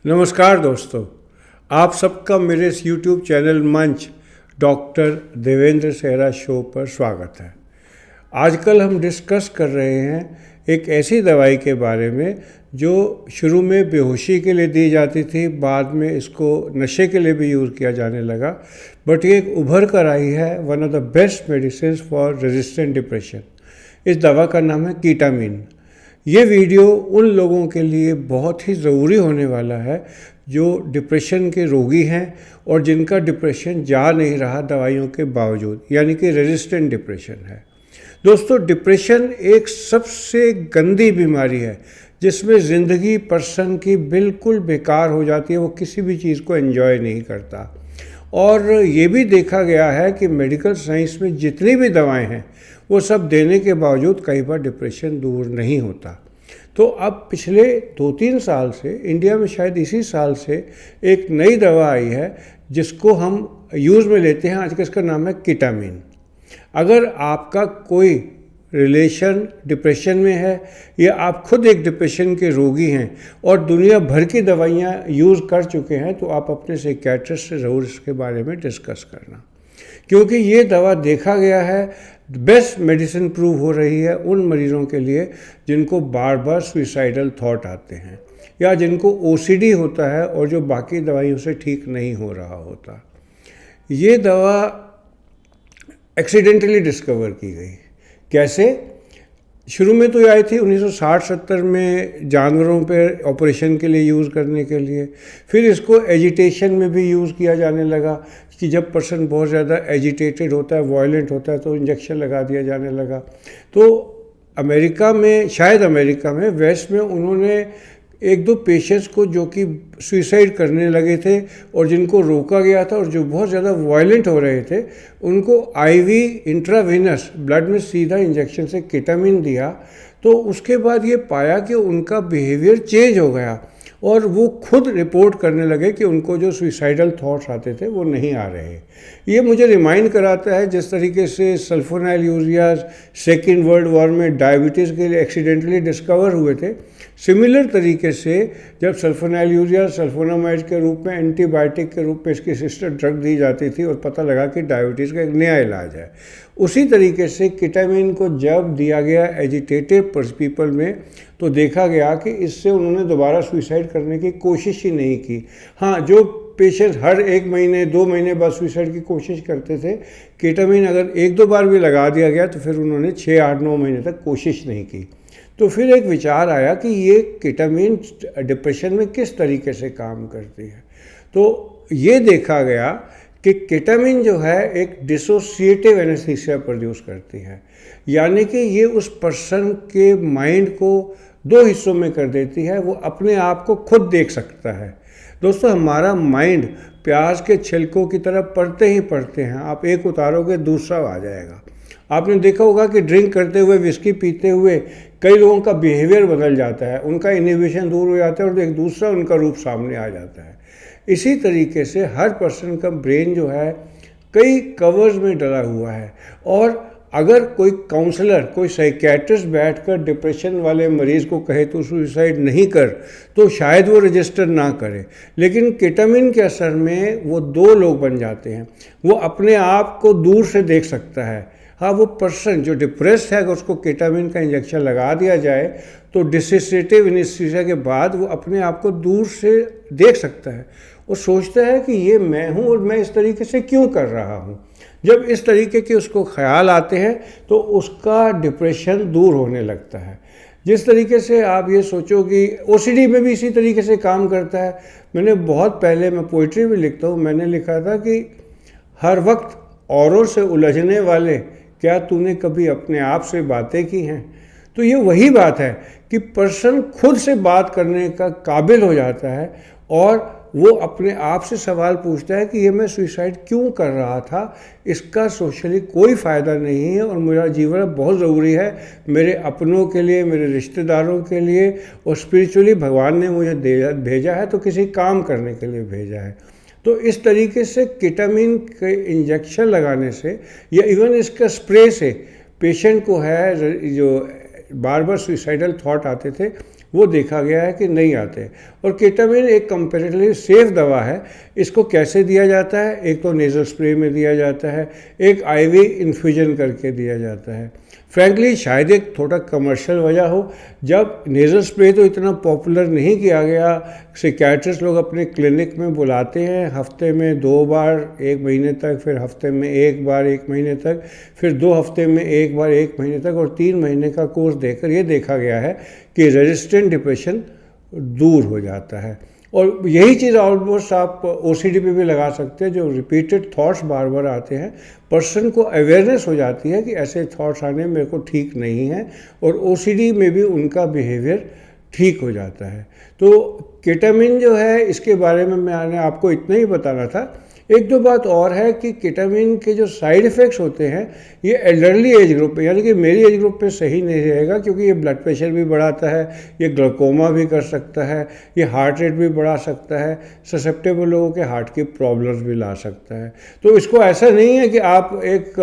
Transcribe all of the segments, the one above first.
नमस्कार दोस्तों, आप सबका मेरे इस YouTube चैनल मंच डॉक्टर देवेंद्र सेहरा शो पर स्वागत है। आजकल हम डिस्कस कर रहे हैं एक ऐसी दवाई के बारे में जो शुरू में बेहोशी के लिए दी जाती थी, बाद में इसको नशे के लिए भी यूज़ किया जाने लगा, बट ये एक उभर कर आई है one of the best medicine for resistant depression. इस दवा का नाम है कीटामीन। ये वीडियो उन लोगों के लिए बहुत ही ज़रूरी होने वाला है जो डिप्रेशन के रोगी हैं और जिनका डिप्रेशन जा नहीं रहा दवाइयों के बावजूद, यानी कि रेजिस्टेंट डिप्रेशन है। दोस्तों, डिप्रेशन एक सबसे गंदी बीमारी है जिसमें ज़िंदगी पर्सन की बिल्कुल बेकार हो जाती है, वो किसी भी चीज़ को एंजॉय नहीं करता। और ये भी देखा गया है कि मेडिकल साइंस में जितनी भी दवाएं हैं वो सब देने के बावजूद कई बार डिप्रेशन दूर नहीं होता। तो अब पिछले 2-3 साल से इंडिया में, शायद इसी साल से, एक नई दवा आई है जिसको हम यूज़ में लेते हैं। आज का इसका नाम है कीटामीन। अगर आपका कोई रिलेशन डिप्रेशन में है या आप खुद एक डिप्रेशन के रोगी हैं और दुनिया भर की दवाइयाँ यूज़ कर चुके हैं, तो आप अपने साइकियाट्रिस्ट से ज़रूर इसके बारे में डिस्कस करना, क्योंकि ये दवा देखा गया है बेस्ट मेडिसिन प्रूव हो रही है उन मरीज़ों के लिए जिनको बार बार सुइसाइडल थॉट आते हैं या जिनको ओसीडी होता है और जो बाकी दवाइयों से ठीक नहीं हो रहा होता। ये दवा एक्सीडेंटली डिस्कवर की गई। कैसे? शुरू में तो ये आई थी 1960-70 में जानवरों पर ऑपरेशन के लिए यूज़ करने के लिए। फिर इसको एजिटेशन में भी यूज़ किया जाने लगा कि जब पर्सन बहुत ज़्यादा एजिटेटेड होता है, वायलेंट होता है, तो इंजेक्शन लगा दिया जाने लगा। तो अमेरिका में, शायद अमेरिका में, वेस्ट में उन्होंने 1-2 पेशेंट्स को जो कि सुइसाइड करने लगे थे और जिनको रोका गया था और जो बहुत ज़्यादा वायलेंट हो रहे थे, उनको आईवी इंट्रावेनस ब्लड में सीधा इंजेक्शन से कीटामीन दिया। तो उसके बाद ये पाया कि उनका बिहेवियर चेंज हो गया और वो खुद रिपोर्ट करने लगे कि उनको जो सुइसाइडल थॉट्स आते थे वो नहीं आ रहे। ये मुझे रिमाइंड कराता है जिस तरीके से sulfonyl ureas second world war में डायबिटीज़ के लिए एक्सीडेंटली डिस्कवर हुए थे, सिमिलर तरीके से जब सल्फोनाइल यूरिया सल्फोनामाइड के रूप में एंटीबायोटिक के रूप में इसकी सिस्टर ड्रग दी जाती थी और पता लगा कि डायबिटीज़ का एक नया इलाज है, उसी तरीके से कीटामीन को जब दिया गया एजिटेटेड पीपल में, तो देखा गया कि इससे उन्होंने दोबारा सुइसाइड करने की कोशिश ही नहीं की। हाँ, जो पेशेंट हर 1 महीने 2 महीने बाद सुइसाइड की कोशिश करते थे, कीटामीन अगर 1-2 बार भी लगा दिया गया तो फिर उन्होंने 6-8-9 महीने तक कोशिश नहीं की। तो फिर एक विचार आया कि ये कीटामीन डिप्रेशन में किस तरीके से काम करती है। तो ये देखा गया कि कीटामीन जो है एक डिसोसिएटिव एनेस्थीसिया प्रोड्यूस करती है, यानी कि ये उस पर्सन के माइंड को 2 हिस्सों में कर देती है। वो अपने आप को खुद देख सकता है। दोस्तों, हमारा माइंड प्याज के छिलकों की तरह पढ़ते ही पढ़ते हैं। आप एक उतारोगे दूसरा आ जाएगा। आपने देखा होगा कि ड्रिंक करते हुए, विस्की पीते हुए कई लोगों का बिहेवियर बदल जाता है, उनका इनहिबिशन दूर हो जाता है और एक दूसरा उनका रूप सामने आ जाता है। इसी तरीके से हर पर्सन का ब्रेन जो है कई कवर्स में डला हुआ है, और अगर कोई काउंसलर, कोई साइकियाट्रिस्ट बैठकर डिप्रेशन वाले मरीज़ को कहे तो सुसाइड नहीं कर, तो शायद वो रजिस्टर ना करे। लेकिन कीटामीन के असर में वो 2 लोग बन जाते हैं। वो अपने आप को दूर से देख सकता है। हाँ, वो पर्सन जो डिप्रेस्ड है, अगर उसको कीटामीन का इंजेक्शन लगा दिया जाए तो डिसोसिएटिव एनेस्थीसिया के बाद वो अपने आप को दूर से देख सकता है। वो सोचता है कि ये मैं हूँ और मैं इस तरीके से क्यों कर रहा हूँ। जब इस तरीके के उसको ख्याल आते हैं तो उसका डिप्रेशन दूर होने लगता है। जिस तरीके से आप ये सोचो कि ओसीडी में भी इसी तरीके से काम करता है। मैंने बहुत पहले, मैं पोइट्री भी लिखता हूँ, मैंने लिखा था कि हर वक्त औरों से उलझने वाले, क्या तूने कभी अपने आप से बातें की हैं। तो ये वही बात है कि पर्सन खुद से बात करने का काबिल हो जाता है और वो अपने आप से सवाल पूछता है कि ये मैं सुइसाइड क्यों कर रहा था, इसका सोशली कोई फ़ायदा नहीं है और मेरा जीवन बहुत ज़रूरी है मेरे अपनों के लिए, मेरे रिश्तेदारों के लिए, और स्पिरिचुअली भगवान ने मुझे भेजा है तो किसी काम करने के लिए भेजा है। तो इस तरीके से कीटामीन के इंजेक्शन लगाने से या इवन इसका स्प्रे से पेशेंट को है जो बार बार सुइसाइडल थॉट आते थे, वो देखा गया है कि नहीं आते। और केटामिन एक कंपैरेटिवली सेफ दवा है। इसको कैसे दिया जाता है? एक तो नेज़ल स्प्रे में दिया जाता है, एक आईवी इन्फ्यूजन करके दिया जाता है। फ्रैंकली शायद एक थोड़ा कमर्शियल वजह हो, जब नेज़ल स्प्रे तो इतना पॉपुलर नहीं किया गया, साइकियाट्रिस्ट लोग अपने क्लिनिक में बुलाते हैं हफ्ते में 2 बार 1 महीने तक, फिर हफ्ते में 1 बार 1 महीने तक, फिर 2 हफ्ते में 1 बार 1 महीने तक, और 3 महीने का कोर्स देकर ये देखा गया है कि रेजिस्टेंट डिप्रेशन दूर हो जाता है। और यही चीज़ ऑलमोस्ट आप ओसीडी पे भी लगा सकते हैं। जो रिपीटेड थॉट्स बार बार आते हैं, पर्सन को अवेयरनेस हो जाती है कि ऐसे थॉट्स आने मेरे को ठीक नहीं है, और ओसीडी में भी उनका बिहेवियर ठीक हो जाता है। तो केटामिन जो है, इसके बारे में मैंने आपको इतना ही बताना था। एक दो बात और है कि केटामिन के जो साइड इफ़ेक्ट्स होते हैं, ये एल्डरली एज ग्रुप पे, यानी कि मेरी एज ग्रुप पे सही नहीं रहेगा, क्योंकि ये ब्लड प्रेशर भी बढ़ाता है, ये ग्लूकोमा भी कर सकता है, ये हार्ट रेट भी बढ़ा सकता है, ससेप्टेबल लोगों के हार्ट की प्रॉब्लम्स भी ला सकता है। तो इसको ऐसा नहीं है कि आप एक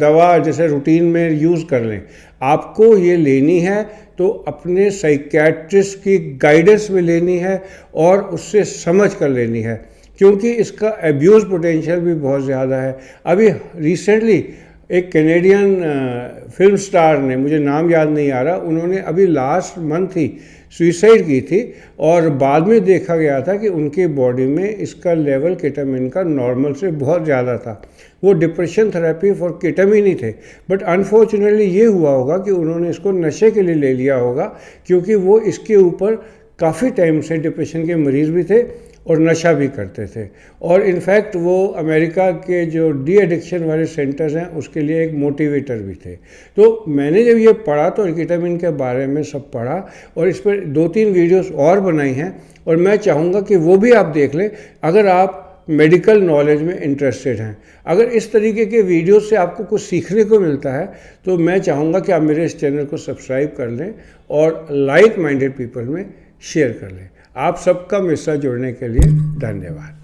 दवा जैसे रूटीन में यूज़ कर लें। आपको ये लेनी है तो अपने साइकियाट्रिस्ट की गाइडेंस में लेनी है, और उससे समझ कर लेनी है, क्योंकि इसका एब्यूज़ पोटेंशियल भी बहुत ज़्यादा है। अभी रिसेंटली एक कैनेडियन फिल्म स्टार ने, मुझे नाम याद नहीं आ रहा, उन्होंने अभी लास्ट मंथ ही सुसाइड की थी, और बाद में देखा गया था कि उनके बॉडी में इसका लेवल केटामिन का नॉर्मल से बहुत ज़्यादा था। वो डिप्रेशन थेरेपी फॉर केटामिन ही थे, बट अनफॉर्चुनेटली ये हुआ होगा कि उन्होंने इसको नशे के लिए ले लिया होगा, क्योंकि वो इसके ऊपर काफ़ी टाइम से डिप्रेशन के मरीज़ भी थे और नशा भी करते थे। और इनफैक्ट वो अमेरिका के जो डी एडिक्शन वाले सेंटर्स हैं उसके लिए एक मोटिवेटर भी थे। तो मैंने जब ये पढ़ा तो केटामिन के बारे में सब पढ़ा, और इस पर 2-3 वीडियोस और बनाई हैं, और मैं चाहूँगा कि वो भी आप देख लें अगर आप मेडिकल नॉलेज में इंटरेस्टेड हैं। अगर इस तरीके के वीडियो से आपको कुछ सीखने को मिलता है तो मैं चाहूँगा कि आप मेरे इस चैनल को सब्सक्राइब कर लें और लाइक माइंडेड पीपल में शेयर कर लें। आप सबका मेरे साथ जुड़ने के लिए धन्यवाद।